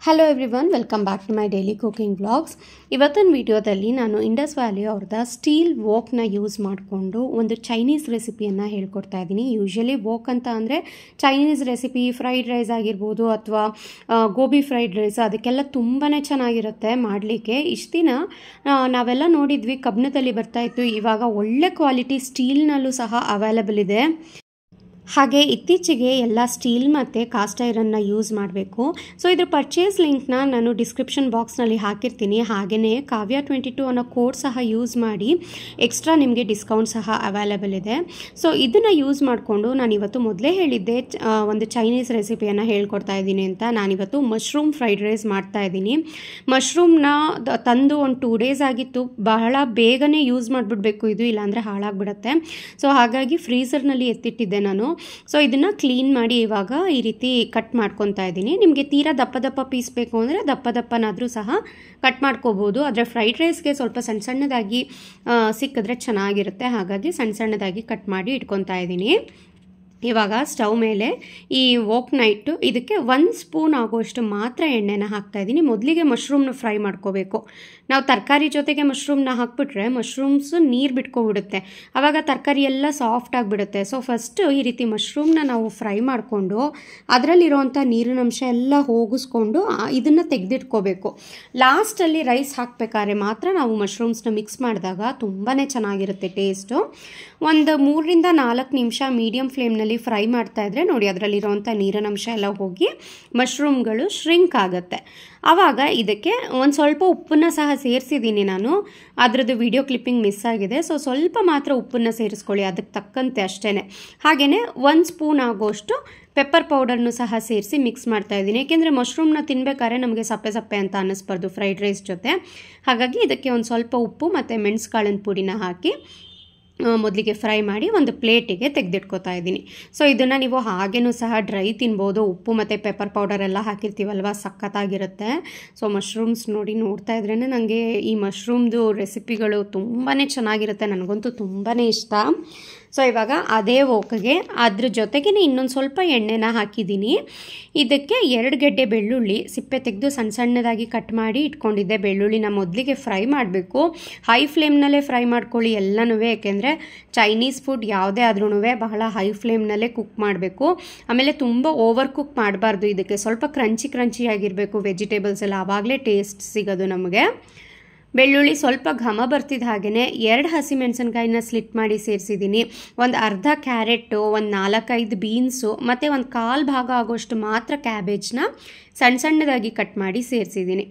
Hello everyone, welcome back to my daily cooking vlogs. ಇವತ್ತಿನ ವಿಡಿಯೋದಲ್ಲಿ ನಾನು ಇಂಡಸ್ ವ್ಯಾಲಿ ಅವ್ರದ ಸ್ಟೀಲ್ ವೋಕ್ನ ಯೂಸ್ ಮಾಡಿಕೊಂಡು ಒಂದು ಚೈನೀಸ್ ರೆಸಿಪಿಯನ್ನು ಹೇಳ್ಕೊಡ್ತಾ ಇದ್ದೀನಿ. ಯೂಶ್ವಲಿ ವೋಕ್ ಅಂತ ಅಂದರೆ ಚೈನೀಸ್ ರೆಸಿಪಿ, ಫ್ರೈಡ್ ರೈಸ್ ಆಗಿರ್ಬೋದು ಅಥವಾ ಗೋಬಿ ಫ್ರೈಡ್ ರೈಸ್, ಅದಕ್ಕೆಲ್ಲ ತುಂಬಾ ಚೆನ್ನಾಗಿರುತ್ತೆ ಮಾಡಲಿಕ್ಕೆ. ಇಷ್ಟು ದಿನ ನಾವೆಲ್ಲ ನೋಡಿದ್ವಿ ಕಬ್ಬಿಣದಲ್ಲಿ ಬರ್ತಾಯಿತ್ತು, ಇವಾಗ ಒಳ್ಳೆ ಕ್ವಾಲಿಟಿ ಸ್ಟೀಲ್ನಲ್ಲೂ ಸಹ ಅವೈಲಬಲ್ ಇದೆ. ಹಾಗೆ ಇತ್ತೀಚೆಗೆ ಎಲ್ಲ ಸ್ಟೀಲ್ ಮತ್ತು ಕಾಸ್ಟ್ ಐರನ್ನ ಯೂಸ್ ಮಾಡಬೇಕು. ಸೊ ಇದ್ರ ಪರ್ಚೇಸ್ ಲಿಂಕ್ನ ನಾನು ಡಿಸ್ಕ್ರಿಪ್ಷನ್ ಬಾಕ್ಸ್ನಲ್ಲಿ ಹಾಕಿರ್ತೀನಿ. ಹಾಗೆಯೇ ಕಾವ್ಯ 22 ಅನ್ನೋ ಕೋಡ್ ಸಹ ಯೂಸ್ ಮಾಡಿ ಎಕ್ಸ್ಟ್ರಾ ನಿಮಗೆ ಡಿಸ್ಕೌಂಟ್ ಸಹ ಅವೈಲಬಲ್ ಇದೆ. ಸೊ ಇದನ್ನು ಯೂಸ್ ಮಾಡಿಕೊಂಡು ನಾನಿವತ್ತು ಮೊದಲೇ ಹೇಳಿದ್ದೆ ಒಂದು ಚೈನೀಸ್ ರೆಸಿಪಿಯನ್ನು ಹೇಳ್ಕೊಡ್ತಾ ಇದ್ದೀನಿ ಅಂತ. ನಾನಿವತ್ತು ಮಶ್ರೂಮ್ ಫ್ರೈಡ್ ರೈಸ್ ಮಾಡ್ತಾ ಇದ್ದೀನಿ. ಮಶ್ರೂಮ್ನ ತಂದು ಒಂದು 2 days ಆಗಿತ್ತು. ಬಹಳ ಬೇಗನೆ ಯೂಸ್ ಮಾಡಿಬಿಡ್ಬೇಕು ಇದು, ಇಲ್ಲಾಂದರೆ ಹಾಳಾಗಿಬಿಡುತ್ತೆ. ಸೊ ಹಾಗಾಗಿ ಫ್ರೀಝರ್ನಲ್ಲಿ ಎತ್ತಿಟ್ಟಿದ್ದೆ ನಾನು. ಸೊ ಇದನ್ನು ಕ್ಲೀನ್ ಮಾಡಿ ಇವಾಗ ಈ ರೀತಿ ಕಟ್ ಮಾಡ್ಕೊತಾ ಇದ್ದೀನಿ. ನಿಮಗೆ ತೀರಾ ದಪ್ಪ ಪೀಸ್ ಬೇಕು ಅಂದರೆ ದಪ್ಪನಾದರೂ ಸಹ ಕಟ್ ಮಾಡ್ಕೋಬೋದು. ಆದರೆ ಫ್ರೈಡ್ ರೈಸ್ಗೆ ಸ್ವಲ್ಪ ಸಣ್ಣದಾಗಿ ಸಿಕ್ಕಿದ್ರೆ ಚೆನ್ನಾಗಿರುತ್ತೆ. ಹಾಗಾಗಿ ಸಣ್ಣದಾಗಿ ಕಟ್ ಮಾಡಿ ಇಟ್ಕೊತಾ ಇದ್ದೀನಿ. ಇವಾಗ ಸ್ಟವ್ ಮೇಲೆ ಈ ವೋಕ್ ನೈಟು ಇದಕ್ಕೆ 1 ಸ್ಪೂನ್ ಆಗೋಷ್ಟು ಮಾತ್ರ ಎಣ್ಣೆನ ಹಾಕ್ತಾಯಿದ್ದೀನಿ. ಮೊದಲಿಗೆ ಮಶ್ರೂಮ್ನ ಫ್ರೈ ಮಾಡ್ಕೋಬೇಕು. ನಾವು ತರಕಾರಿ ಜೊತೆಗೆ ಮಶ್ರೂಮ್ನ ಹಾಕ್ಬಿಟ್ರೆ ಮಶ್ರೂಮ್ಸ್ ನೀರು ಬಿಟ್ಕೊಬಿಡುತ್ತೆ, ಆವಾಗ ತರಕಾರಿ ಎಲ್ಲ ಸಾಫ್ಟ್ ಆಗಿಬಿಡುತ್ತೆ. ಸೊ ಫಸ್ಟು ಈ ರೀತಿ ಮಶ್ರೂಮ್ನ ನಾವು ಫ್ರೈ ಮಾಡಿಕೊಂಡು ಅದರಲ್ಲಿರೋವಂಥ ನೀರಿನಂಶ ಎಲ್ಲ ಹೋಗಿಸ್ಕೊಂಡು ಇದನ್ನು ತೆಗೆದಿಟ್ಕೋಬೇಕು. ಲಾಸ್ಟಲ್ಲಿ ರೈಸ್ ಹಾಕಬೇಕಾದ್ರೆ ಮಾತ್ರ ನಾವು ಮಶ್ರೂಮ್ಸ್ನ ಮಿಕ್ಸ್ ಮಾಡಿದಾಗ ತುಂಬಾ ಚೆನ್ನಾಗಿರುತ್ತೆ ಟೇಸ್ಟು. ಒಂದು 3 ರಿಂದ 4 ನಿಮಿಷ ಮೀಡಿಯಮ್ ಫ್ಲೇಮ್ನಲ್ಲಿ ಫ್ರೈ ಮಾಡ್ತಾ ಇದ್ರೆ ನೋಡಿ ಅದರಲ್ಲಿರೋವಂಥ ನೀರಿನಂಶ ಎಲ್ಲ ಹೋಗಿ ಮಶ್ರೂಮ್ಗಳು ಶ್ರಿಂಕ್ ಆಗುತ್ತೆ. ಆವಾಗ ಇದಕ್ಕೆ ಒಂದು ಸ್ವಲ್ಪ ಉಪ್ಪನ್ನು ಸಹ ಸೇರಿಸಿದ್ದೀನಿ ನಾನು. ಅದರದ್ದು ವಿಡಿಯೋ ಕ್ಲಿಪ್ಪಿಂಗ್ ಮಿಸ್ ಆಗಿದೆ. ಸೊ ಸ್ವಲ್ಪ ಮಾತ್ರ ಉಪ್ಪನ್ನು ಸೇರಿಸ್ಕೊಳ್ಳಿ, ಅದಕ್ಕೆ ತಕ್ಕಂತೆ ಅಷ್ಟೇ. ಹಾಗೆಯೇ 1 ಸ್ಪೂನ್ ಆಗೋಷ್ಟು ಪೆಪ್ಪರ್ ಪೌಡರ್ನು ಸಹ ಸೇರಿಸಿ ಮಿಕ್ಸ್ ಮಾಡ್ತಾ ಇದ್ದೀನಿ. ಏಕೆಂದರೆ ಮಶ್ರೂಮ್ನ ತಿನ್ನಬೇಕಾದ್ರೆ ನಮಗೆ ಸಪ್ಪೆ ಅಂತ ಅನ್ನಿಸ್ಬಾರ್ದು ಫ್ರೈಡ್ ರೈಸ್ ಜೊತೆ. ಹಾಗಾಗಿ ಇದಕ್ಕೆ ಒಂದು ಸ್ವಲ್ಪ ಉಪ್ಪು ಮತ್ತು ಮೆಣಸುಕಾಳಿನ ಪುಡಿನ ಹಾಕಿ ಮೊದಲಿಗೆ ಫ್ರೈ ಮಾಡಿ ಒಂದು ಪ್ಲೇಟಿಗೆ ತೆಗೆದಿಟ್ಕೋತಾ ಇದ್ದೀನಿ. ಸೊ ಇದನ್ನು ನೀವು ಹಾಗೇನೂ ಸಹ ಡ್ರೈ ತಿನ್ಬೋದು. ಉಪ್ಪು ಮತ್ತು ಪೆಪ್ಪರ್ ಪೌಡರ್ ಎಲ್ಲ ಹಾಕಿರ್ತೀವಲ್ವ, ಸಖತ್ತಾಗಿರುತ್ತೆ. ಸೊ ಮಶ್ರೂಮ್ಸ್ ನೋಡ್ತಾ ಇದ್ರೇ ನನಗೆ ಈ ಮಶ್ರೂಮ್ದು ರೆಸಿಪಿಗಳು ತುಂಬಾ ಚೆನ್ನಾಗಿರುತ್ತೆ, ನನಗಂತೂ ತುಂಬಾ ಇಷ್ಟ. ಸೊ ಇವಾಗ ಅದೇ ವೋಕ್ಗೆ ಅದ್ರ ಜೊತೆಗೇ ಇನ್ನೊಂದು ಸ್ವಲ್ಪ ಎಣ್ಣೆನ ಹಾಕಿದ್ದೀನಿ. ಇದಕ್ಕೆ 2 ಗೆಡ್ಡೆ ಬೆಳ್ಳುಳ್ಳಿ ಸಿಪ್ಪೆ ತೆಗೆದು ಸಣ್ಣದಾಗಿ ಕಟ್ ಮಾಡಿ ಇಟ್ಕೊಂಡಿದ್ದೆ. ಬೆಳ್ಳುಳ್ಳಿನ ಮೊದಲಿಗೆ ಫ್ರೈ ಮಾಡಬೇಕು. ಹೈ ಫ್ಲೇಮ್ನಲ್ಲೇ ಫ್ರೈ ಮಾಡ್ಕೊಳ್ಳಿ ಎಲ್ಲನೂ, ಏಕೆಂದರೆ ಚೈನೀಸ್ ಫುಡ್ ಯಾವುದೇ ಆದ್ರೂ ಬಹಳ ಹೈ ಫ್ಲೇಮ್ನಲ್ಲೇ ಕುಕ್ ಮಾಡಬೇಕು. ಆಮೇಲೆ ತುಂಬ ಓವರ್ ಕುಕ್ ಮಾಡಬಾರ್ದು. ಇದಕ್ಕೆ ಸ್ವಲ್ಪ ಕ್ರಂಚಿ ಆಗಿರಬೇಕು ವೆಜಿಟೇಬಲ್ಸ್ ಎಲ್ಲ, ಆವಾಗಲೇ ಟೇಸ್ಟ್ ಸಿಗೋದು ನಮಗೆ. ಬೆಳ್ಳುಳ್ಳಿ ಸ್ವಲ್ಪ ಘಮ ಬರ್ತಿದ್ದ ಹಾಗೆಯೇ 2 ಹಸಿಮೆಣಸಿನ್ಕಾಯಿನ ಸ್ಲಿಟ್ ಮಾಡಿ ಸೇರಿಸಿದ್ದೀನಿ. ಒಂದು ಅರ್ಧ ಕ್ಯಾರೆಟು, ಒಂದು 4-5 ಬೀನ್ಸು ಮತ್ತು ಒಂದು 1/4 ಭಾಗ ಆಗೋಷ್ಟು ಮಾತ್ರ ಕ್ಯಾಬೇಜ್ನ ಸಣ್ಣದಾಗಿ ಕಟ್ ಮಾಡಿ ಸೇರಿಸಿದ್ದೀನಿ.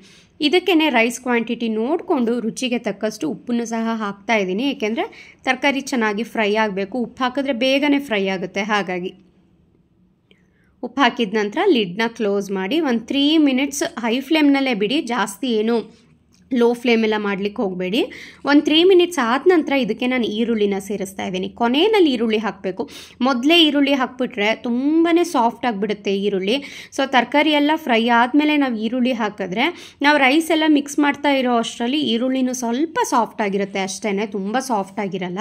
ಇದಕ್ಕೇ ರೈಸ್ ಕ್ವಾಂಟಿಟಿ ನೋಡಿಕೊಂಡು ರುಚಿಗೆ ತಕ್ಕಷ್ಟು ಉಪ್ಪನ್ನು ಸಹ ಹಾಕ್ತಾ ಇದ್ದೀನಿ. ಏಕೆಂದರೆ ತರಕಾರಿ ಚೆನ್ನಾಗಿ ಫ್ರೈ ಆಗಬೇಕು. ಉಪ್ಪು ಹಾಕಿದ್ರೆ ಬೇಗನೆ ಫ್ರೈ ಆಗುತ್ತೆ. ಹಾಗಾಗಿ ಉಪ್ಪು ಹಾಕಿದ ನಂತರ ಲಿಡ್ನ ಕ್ಲೋಸ್ ಮಾಡಿ ಒಂದು 3 ಮಿನಿಟ್ಸ್ ಹೈ ಫ್ಲೇಮ್ನಲ್ಲೇ ಬಿಡಿ. ಜಾಸ್ತಿ ಏನು ಲೋ ಫ್ಲೇಮೆಲ್ಲ ಮಾಡಲಿಕ್ಕೆ ಹೋಗಬೇಡಿ. ಒಂದು 3 ಮಿನಿಟ್ಸ್ ಆದ ನಂತರ ಇದಕ್ಕೆ ನಾನು ಈರುಳ್ಳಿನ ಸೇರಿಸ್ತಾ ಇದ್ದೀನಿ. ಕೊನೆಯಲ್ಲಿ ಈರುಳ್ಳಿ ಹಾಕಬೇಕು. ಮೊದಲೇ ಈರುಳ್ಳಿ ಹಾಕ್ಬಿಟ್ರೆ ತುಂಬಾ ಸಾಫ್ಟ್ ಆಗಿಬಿಡುತ್ತೆ ಈರುಳ್ಳಿ. ಸೊ ತರಕಾರಿ ಎಲ್ಲ ಫ್ರೈ ಆದಮೇಲೆ ನಾವು ಈರುಳ್ಳಿ ಹಾಕಿದ್ರೆ ನಾವು ರೈಸ್ ಎಲ್ಲ ಮಿಕ್ಸ್ ಮಾಡ್ತಾ ಇರೋ ಅಷ್ಟರಲ್ಲಿ ಈರುಳ್ಳಿನೂ ಸ್ವಲ್ಪ ಸಾಫ್ಟ್ ಆಗಿರುತ್ತೆ ಅಷ್ಟೇ, ತುಂಬ ಸಾಫ್ಟ್ ಆಗಿರಲ್ಲ.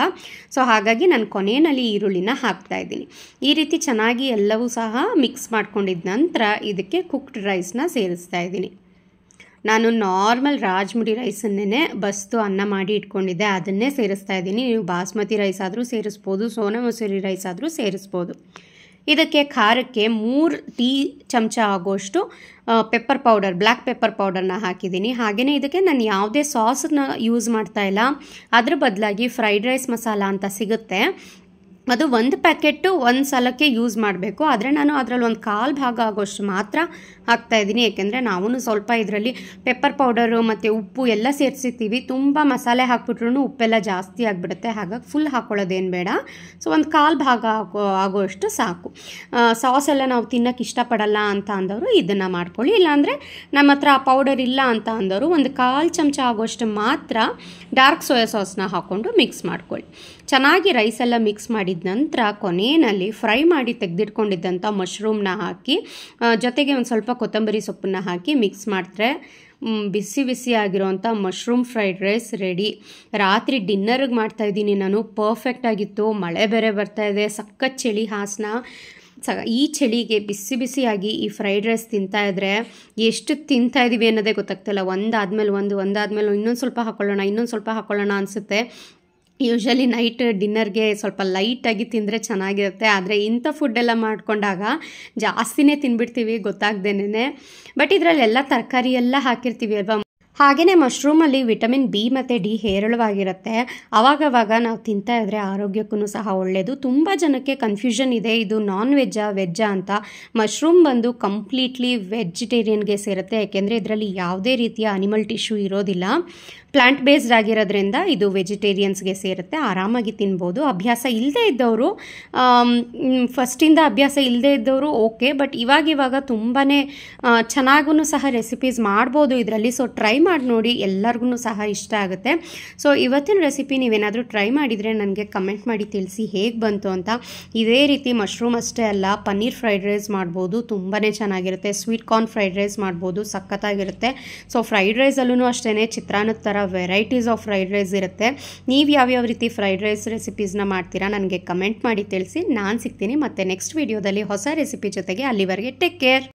ಸೊ ಹಾಗಾಗಿ ನಾನು ಕೊನೆಯಲ್ಲಿ ಈರುಳ್ಳಿನ ಹಾಕ್ತಾ ಇದ್ದೀನಿ. ಈ ರೀತಿ ಚೆನ್ನಾಗಿ ಎಲ್ಲವೂ ಸಹ ಮಿಕ್ಸ್ ಮಾಡ್ಕೊಂಡಿದ್ದ ನಂತರ ಇದಕ್ಕೆ ಕುಕ್ಡ್ ರೈಸ್ನ ಸೇರಿಸ್ತಾ ಇದ್ದೀನಿ. ನಾನು ನಾರ್ಮಲ್ ರಾಜ್ಮುಡಿ ರೈಸನ್ನೇ ಬಸ್ತು ಅನ್ನ ಮಾಡಿ ಇಟ್ಕೊಂಡಿದ್ದೆ, ಅದನ್ನೇ ಸೇರಿಸ್ತಾ ಇದ್ದೀನಿ. ನೀವು ಬಾಸ್ಮತಿ ರೈಸ್ ಆದರೂ ಸೇರಿಸ್ಬೋದು, ಸೋನಾ ಮಸೂರಿ ರೈಸ್ ಆದರೂ ಸೇರಿಸ್ಬೋದು. ಇದಕ್ಕೆ ಖಾರಕ್ಕೆ 3 ಟೀ ಚಮಚ ಆಗೋಷ್ಟು ಪೆಪ್ಪರ್ ಪೌಡರ್, ಬ್ಲ್ಯಾಕ್ ಪೆಪ್ಪರ್ ಪೌಡರ್ನ ಹಾಕಿದ್ದೀನಿ. ಹಾಗೆಯೇ ಇದಕ್ಕೆ ನಾನು ಯಾವುದೇ ಸಾಸನ್ನ ಯೂಸ್ ಮಾಡ್ತಾ ಇಲ್ಲ. ಅದ್ರ ಬದಲಾಗಿ ಫ್ರೈಡ್ ರೈಸ್ ಮಸಾಲ ಅಂತ ಸಿಗುತ್ತೆ, ಅದು 1 ಪ್ಯಾಕೆಟು 1 ಸಲಕ್ಕೆ ಯೂಸ್ ಮಾಡಬೇಕು. ಆದರೆ ನಾನು ಅದರಲ್ಲಿ ಒಂದು 1/4 ಭಾಗ ಆಗೋಷ್ಟು ಮಾತ್ರ ಹಾಕ್ತಾಯಿದ್ದೀನಿ. ಏಕೆಂದರೆ ನಾವು ಸ್ವಲ್ಪ ಇದರಲ್ಲಿ ಪೆಪ್ಪರ್ ಪೌಡರು ಮತ್ತು ಉಪ್ಪು ಎಲ್ಲ ಸೇರಿಸಿರ್ತೀವಿ. ತುಂಬ ಮಸಾಲೆ ಹಾಕ್ಬಿಟ್ರೂ ಉಪ್ಪೆಲ್ಲ ಜಾಸ್ತಿ ಆಗಿಬಿಡುತ್ತೆ. ಹಾಗಾಗಿ ಫುಲ್ ಹಾಕ್ಕೊಳ್ಳೋದೇನು ಬೇಡ. ಸೊ ಒಂದು 1/4 ಭಾಗ ಆಗೋಷ್ಟು ಸಾಕು. ಸಾಸ್ ಎಲ್ಲ ನಾವು ತಿನ್ನೋಕ್ಕೆ ಇಷ್ಟಪಡಲ್ಲ ಅಂತ ಅಂದವರು ಇದನ್ನು ಮಾಡ್ಕೊಳ್ಳಿ. ಇಲ್ಲಾಂದರೆ ನಮ್ಮ ಹತ್ರ ಆ ಪೌಡರ್ ಇಲ್ಲ ಅಂತ ಅಂದವರು ಒಂದು 1/4 ಚಮಚ ಆಗೋಷ್ಟು ಮಾತ್ರ ಡಾರ್ಕ್ ಸೋಯಾ ಸಾಸ್ನ ಹಾಕ್ಕೊಂಡು ಮಿಕ್ಸ್ ಮಾಡ್ಕೊಳ್ಳಿ. ಚೆನ್ನಾಗಿ ರೈಸೆಲ್ಲ ಮಿಕ್ಸ್ ಮಾಡಿದ ನಂತರ ಕೊನೆಯಲ್ಲಿ ಫ್ರೈ ಮಾಡಿ ತೆಗೆದಿಟ್ಕೊಂಡಿದ್ದಂಥ ಮಶ್ರೂಮ್ನ ಹಾಕಿ ಜೊತೆಗೆ ಒಂದು ಸ್ವಲ್ಪ ಕೊತ್ತಂಬರಿ ಸೊಪ್ಪನ್ನು ಹಾಕಿ ಮಿಕ್ಸ್ ಮಾಡಿದ್ರೆ ಬಿಸಿ ಆಗಿರೋವಂಥ ಮಶ್ರೂಮ್ ಫ್ರೈಡ್ ರೈಸ್ ರೆಡಿ. ರಾತ್ರಿ ಡಿನ್ನರ್ಗೆ ಮಾಡ್ತಾಯಿದ್ದೀನಿ ನಾನು. ಪರ್ಫೆಕ್ಟ್ ಆಗಿತ್ತು. ಮಳೆ ಬೇರೆ ಬರ್ತಾಯಿದೆ, ಸಖತ್ ಚಳಿ ಹಾಸನ. ಈ ಚಳಿಗೆ ಬಿಸಿ ಬಿಸಿಯಾಗಿ ಈ ಫ್ರೈಡ್ ರೈಸ್ ತಿಂತಾ ಇದ್ರೆ ಎಷ್ಟು ತಿಂತಾ ಇದ್ದೀವಿ ಅನ್ನೋದೇ ಗೊತ್ತಾಗ್ತಿಲ್ಲ. ಒಂದಾದ್ಮೇಲೆ ಇನ್ನೊಂದು ಸ್ವಲ್ಪ ಹಾಕೊಳ್ಳೋಣ ಅನಿಸುತ್ತೆ. ಯೂಶ್ವಲಿ ನೈಟ್ ಡಿನ್ನರ್ಗೆ ಸ್ವಲ್ಪ ಲೈಟಾಗಿ ತಿಂದರೆ ಚೆನ್ನಾಗಿರುತ್ತೆ. ಆದರೆ ಇಂಥ ಫುಡ್ಡೆಲ್ಲ ಮಾಡಿಕೊಂಡಾಗ ಜಾಸ್ತಿನೇ ತಿಂದ್ಬಿಡ್ತೀವಿ ಗೊತ್ತಾಗ್ದೇನೆ. ಬಟ್ ಇದರಲ್ಲೆಲ್ಲ ತರಕಾರಿ ಎಲ್ಲ ಹಾಕಿರ್ತೀವಿ ಅಲ್ವಾ. ಹಾಗೆಯೇ ಮಶ್ರೂಮಲ್ಲಿ ವಿಟಮಿನ್ ಬಿ ಮತ್ತು ಡಿ ಹೇರಳವಾಗಿರುತ್ತೆ. ಆವಾಗವಾಗ ನಾವು ತಿಂತಾ ಇದ್ದರೆ ಆರೋಗ್ಯಕ್ಕೂ ಸಹ ಒಳ್ಳೆಯದು. ತುಂಬ ಜನಕ್ಕೆ ಕನ್ಫ್ಯೂಷನ್ ಇದೆ, ಇದು ನಾನ್ ವೆಜ್ಜಾ ಅಂತ. ಮಶ್ರೂಮ್ ಬಂದು ಕಂಪ್ಲೀಟ್ಲಿ ವೆಜಿಟೇರಿಯನ್ಗೆ ಸೇರುತ್ತೆ, ಯಾಕೆಂದರೆ ಇದರಲ್ಲಿ ಯಾವುದೇ ರೀತಿಯ ಅನಿಮಲ್ ಟಿಶ್ಯೂ ಇರೋದಿಲ್ಲ. ಪ್ಲಾಂಟ್ ಬೇಸ್ಡ್ ಆಗಿರೋದ್ರಿಂದ ಇದು ವೆಜಿಟೇರಿಯನ್ಸ್ಗೆ ಸೇರುತ್ತೆ, ಆರಾಮಾಗಿ ತಿನ್ಬೋದು. ಅಭ್ಯಾಸ ಇಲ್ಲದೆ ಇದ್ದವರು, ಫಸ್ಟಿಂದ ಅಭ್ಯಾಸ ಇಲ್ಲದೆ ಇದ್ದವರು ಓಕೆ, ಬಟ್ ಇವಾಗ ತುಂಬಾ ಚೆನ್ನಾಗೂ ಸಹ ರೆಸಿಪೀಸ್ ಮಾಡ್ಬೋದು ಇದರಲ್ಲಿ. ಸೊ ಟ್ರೈ ಮಾಡಿ ನೋಡಿ, ಎಲ್ಲರಿಗೂ ಸಹ ಇಷ್ಟ ಆಗುತ್ತೆ. ಸೊ ಇವತ್ತಿನ ರೆಸಿಪಿ ನೀವೇನಾದರೂ ಟ್ರೈ ಮಾಡಿದರೆ ನನಗೆ ಕಮೆಂಟ್ ಮಾಡಿ ತಿಳಿಸಿ ಹೇಗೆ ಬಂತು ಅಂತ. ಇದೇ ರೀತಿ ಮಶ್ರೂಮ್ ಅಷ್ಟೇ ಅಲ್ಲ, ಪನ್ನೀರ್ ಫ್ರೈಡ್ ರೈಸ್ ಮಾಡ್ಬೋದು, ತುಂಬಾ ಚೆನ್ನಾಗಿರುತ್ತೆ. ಸ್ವೀಟ್ ಕಾರ್ನ್ ಫ್ರೈಡ್ ರೈಸ್ ಮಾಡ್ಬೋದು, ಸಖತ್ತಾಗಿರುತ್ತೆ. ಸೊ ಫ್ರೈಡ್ ರೈಸಲ್ಲೂ ಅಷ್ಟೇ ಚಿತ್ರಾನ್ನದ ಥರ ವೆರೈಟೀಸ್ ಆಫ್ ಫ್ರೈಡ್ ರೈಸ್ ಇರುತ್ತೆ. ನೀವು ಯಾವ್ಯಾವ ರೀತಿ ಫ್ರೈಡ್ ರೈಸ್ ರೆಸಿಪೀಸ್ನ ಮಾಡ್ತೀರಾ ನನಗೆ ಕಮೆಂಟ್ ಮಾಡಿ ತಿಳಿಸಿ. ನಾನು ಸಿಗ್ತೀನಿ ಮತ್ತೆ ನೆಕ್ಸ್ಟ್ ವಿಡಿಯೋದಲ್ಲಿ ಹೊಸ ರೆಸಿಪಿ ಜೊತೆಗೆ. ಅಲ್ಲಿವರೆಗೆ ಟೇಕ್ ಕೇರ್.